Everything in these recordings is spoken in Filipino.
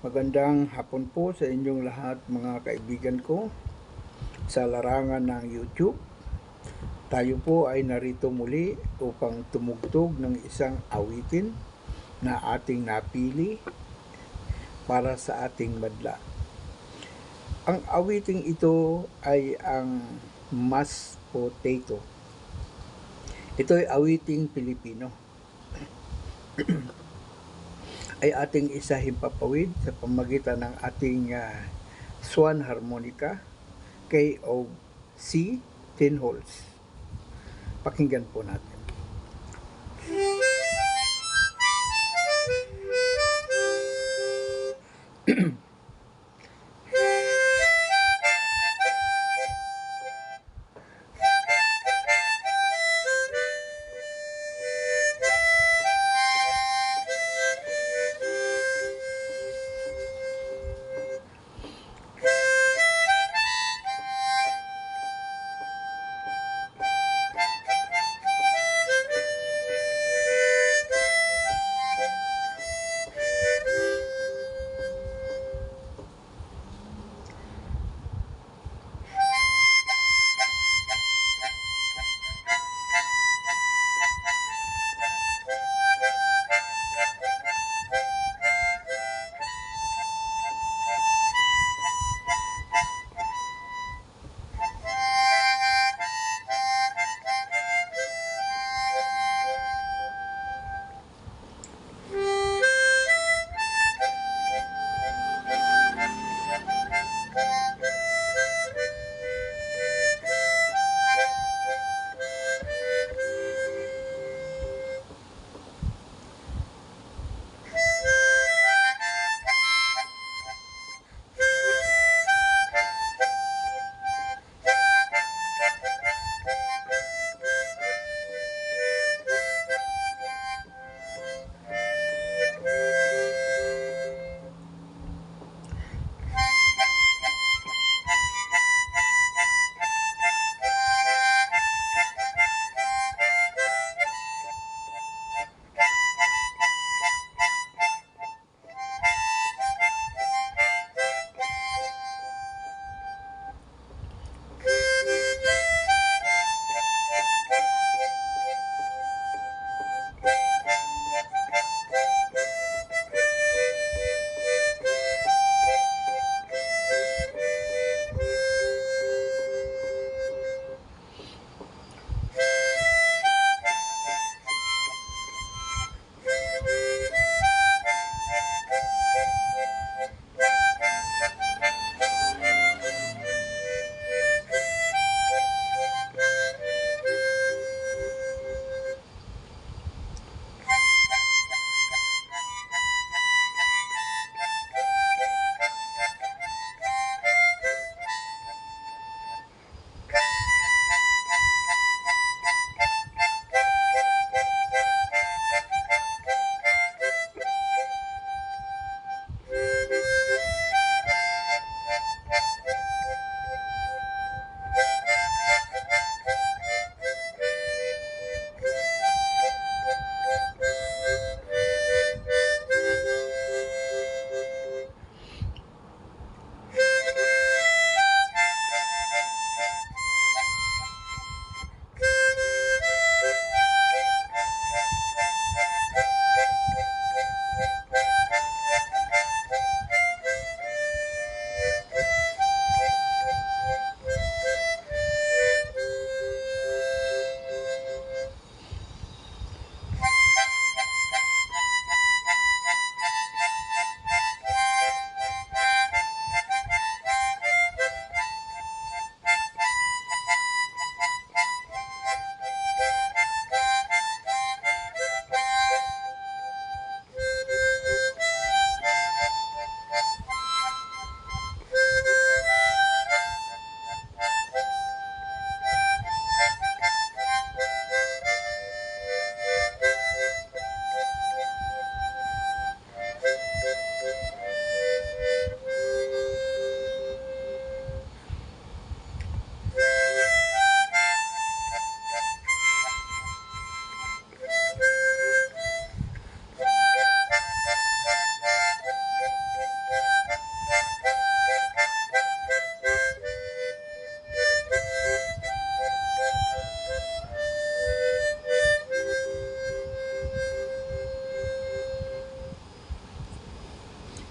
Magandang hapon po sa inyong lahat mga kaibigan ko sa larangan ng YouTube. Tayo po ay narito muli upang tumugtog ng isang awitin na ating napili para sa ating madla. Ang awiting ito ay ang mashed potato. Ito ay awiting Pilipino. Ay ating isahimpapawid sa pamagitan ng ating swan harmonica K of C 10 holes. Pakinggan po natin.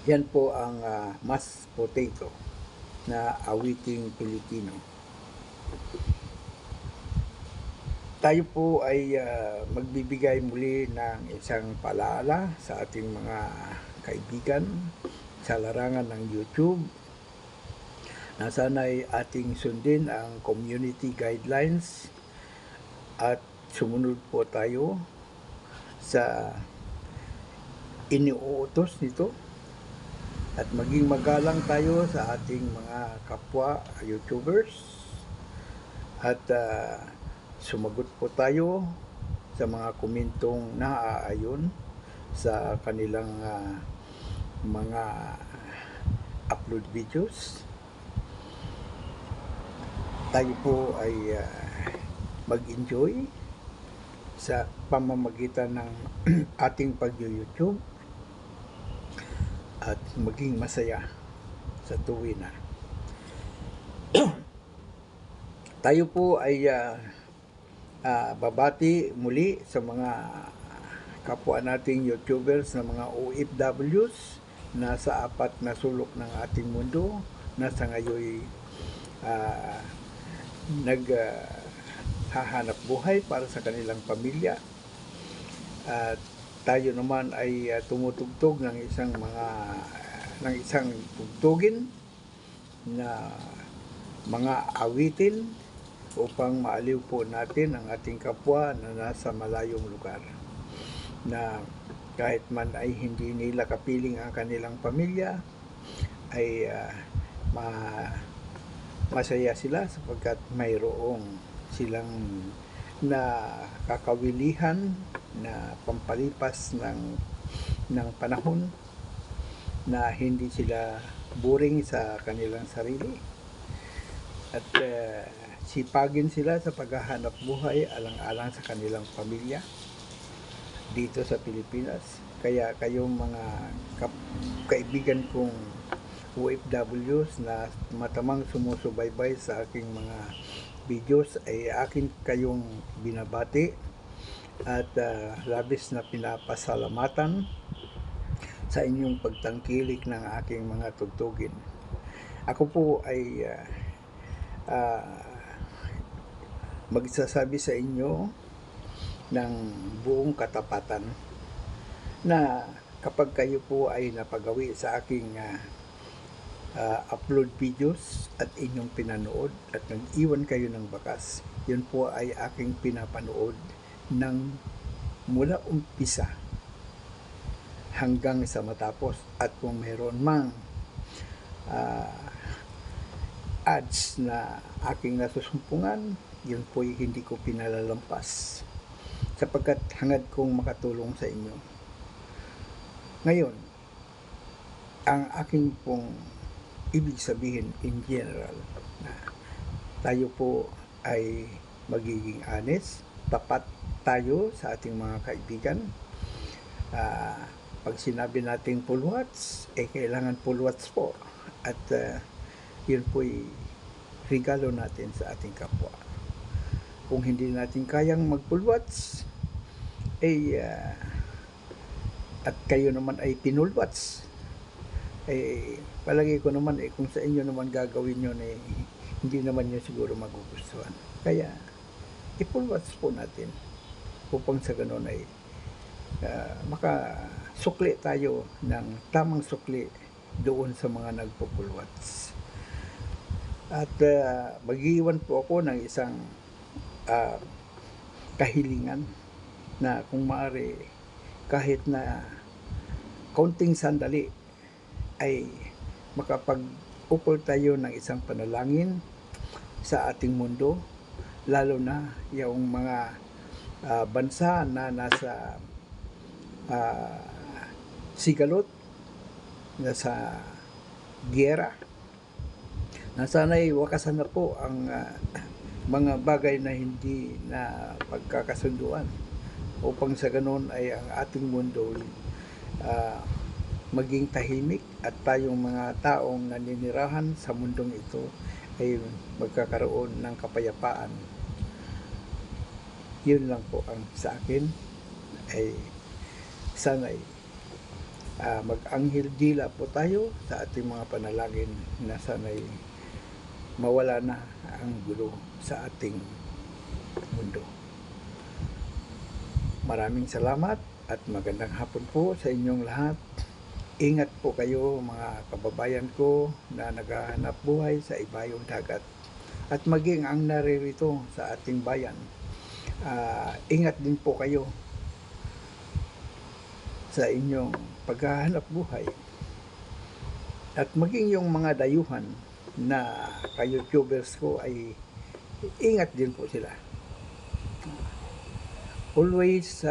Yan po ang mashed potato na awiting Pilipino. Tayo po ay magbibigay muli ng isang paalala sa ating mga kaibigan sa larangan ng YouTube na sana'y ating sundin ang community guidelines at sumunod po tayo sa iniuutos nito at maging magalang tayo sa ating mga kapwa YouTubers at sumagot po tayo sa mga komentong naaayon sa kanilang mga upload videos. Tayo po ay mag-enjoy sa pamamagitan ng ating pag-YouTube at maging masaya sa tuwi na. Tayo po ay babati muli sa mga kapwa nating YouTubers na mga OFWs na sa apat na sulok ng ating mundo na sa ngayon naghahanap buhay para sa kanilang pamilya. At tayo naman ay tumutugtog ng isang tugtugin na mga awitin upang maaliw po natin ang ating kapwa na nasa malayong lugar, na kahit man ay hindi nila kapiling ang kanilang pamilya ay masaya sila sapagkat mayroong silang nakakawilihan na pampalipas ng panahon, na hindi sila boring sa kanilang sarili at sipagin sila sa paghahanap buhay alang-alang sa kanilang pamilya dito sa Pilipinas. Kaya kayong mga kaibigan kong OFWs na matamang sumusubaybay sa aking mga videos ay akin kayong binabati at labis na pinapasalamatan sa inyong pagtangkilik ng aking mga tugtugin. Ako po ay magsasabi sa inyo ng buong katapatan na kapag kayo po ay napagawi sa aking upload videos at inyong pinanood at nag-iwan kayo ng bakas, yun po ay aking pinapanood ng mula umpisa hanggang sa matapos. At kung mayroon mang ads na aking nasusumpungan, yun po ay hindi ko pinalalampas sapagkat hangad kong makatulong sa inyo. Ngayon, ang aking pong ibig sabihin in general na tayo po ay magiging honest, tapat tayo sa ating mga kaibigan. Pag sinabi nating full watts, kailangan full watts po. At yun po'y regalo natin sa ating kapwa. Kung hindi natin kayang mag-full watts, at kayo naman ay pinull watts, palagi ko naman kung sa inyo naman gagawin yun, hindi naman yun siguro magugustuhan. Kaya i-full watts po natin upang sa ganun ay makasukli tayo ng tamang sukli doon sa mga nagpo-full watts. At mag-iwan po ako ng isang kahilingan na kung maaari kahit na kaunting sandali ay makapag-upol tayo ng isang panalangin sa ating mundo, lalo na yung mga bansa na nasa sigalot, nasa giyera, na sana'y wakasan na po ang mga bagay na hindi na pagkakasunduan, upang sa ganun ay ang ating mundo maging tahimik at tayong mga taong naninirahan sa mundong ito ay magkakaroon ng kapayapaan. Yun lang po ang sa akin, ay sana'y mag-anghel dila po tayo sa ating mga panalangin na sana'y mawala na ang gulo sa ating mundo. Maraming salamat at magandang hapon po sa inyong lahat. Ingat po kayo mga kababayan ko na naghahanap buhay sa ibayong dagat at maging ang naririto sa ating bayan. Ingat din po kayo sa inyong paghahanap buhay at maging yung mga dayuhan na ka-YouTubers ko ay ingat din po sila. Always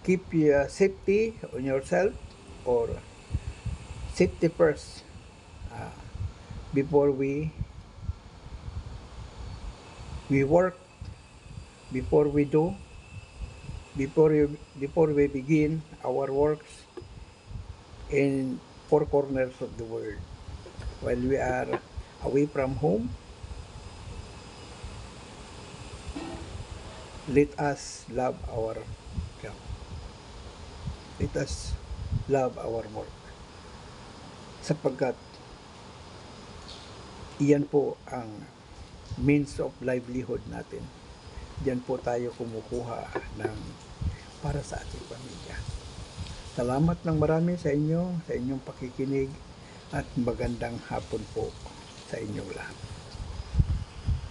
keep your safety on yourself or safety first before we work, before we do, before we begin our works in four corners of the world. While we are away from home, let us love our job. Let us love our work. Sapagkat iyan po ang means of livelihood natin. Diyan po tayo kumukuha ng para sa ating pamilya. Salamat ng marami sa inyong pakikinig at magandang hapon po sa inyong lahat.